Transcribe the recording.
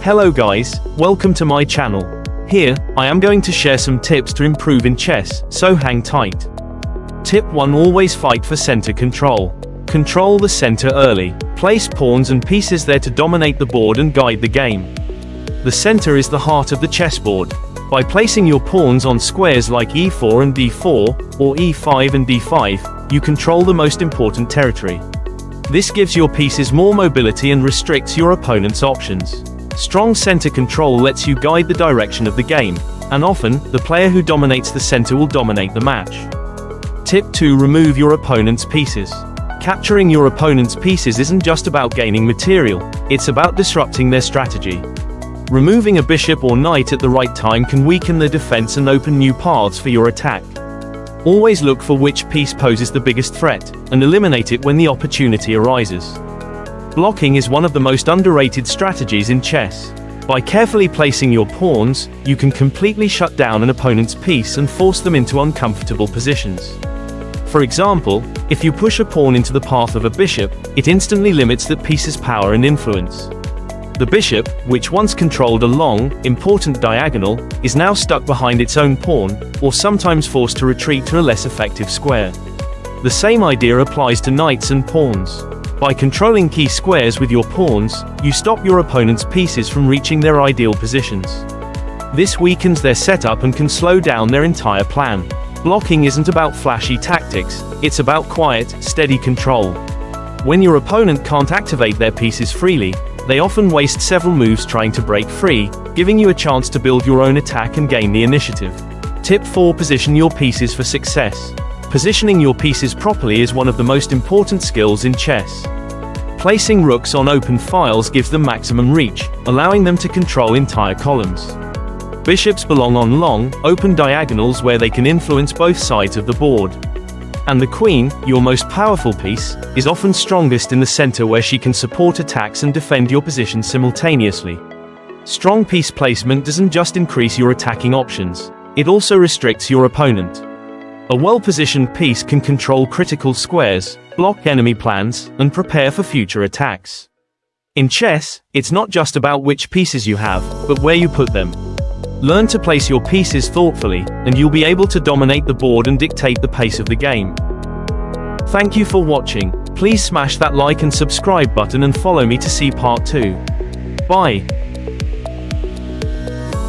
Hello guys, welcome to my channel. Here, I am going to share some tips to improve in chess, so hang tight. Tip 1: Always fight for center control. Control the center early. Place pawns and pieces there to dominate the board and guide the game. The center is the heart of the chessboard. By placing your pawns on squares like e4 and d4, or e5 and d5, you control the most important territory. This gives your pieces more mobility and restricts your opponent's options. Strong center control lets you guide the direction of the game, and often, the player who dominates the center will dominate the match. Tip 2: Remove your opponent's pieces. Capturing your opponent's pieces isn't just about gaining material, it's about disrupting their strategy. Removing a bishop or knight at the right time can weaken the defense and open new paths for your attack. Always look for which piece poses the biggest threat, and eliminate it when the opportunity arises. Blocking is one of the most underrated strategies in chess. By carefully placing your pawns, you can completely shut down an opponent's piece and force them into uncomfortable positions. For example, if you push a pawn into the path of a bishop, it instantly limits that piece's power and influence. The bishop, which once controlled a long, important diagonal, is now stuck behind its own pawn, or sometimes forced to retreat to a less effective square. The same idea applies to knights and pawns. By controlling key squares with your pawns, you stop your opponent's pieces from reaching their ideal positions. This weakens their setup and can slow down their entire plan. Blocking isn't about flashy tactics, it's about quiet, steady control. When your opponent can't activate their pieces freely, they often waste several moves trying to break free, giving you a chance to build your own attack and gain the initiative. Tip 4: Position your pieces for success. Positioning your pieces properly is one of the most important skills in chess. Placing rooks on open files gives them maximum reach, allowing them to control entire columns. Bishops belong on long, open diagonals where they can influence both sides of the board. And the queen, your most powerful piece, is often strongest in the center where she can support attacks and defend your position simultaneously. Strong piece placement doesn't just increase your attacking options, it also restricts your opponent. A well-positioned piece can control critical squares, block enemy plans, and prepare for future attacks. In chess, it's not just about which pieces you have, but where you put them. Learn to place your pieces thoughtfully, and you'll be able to dominate the board and dictate the pace of the game. Thank you for watching. Please smash that like and subscribe button and follow me to see part 2. Bye.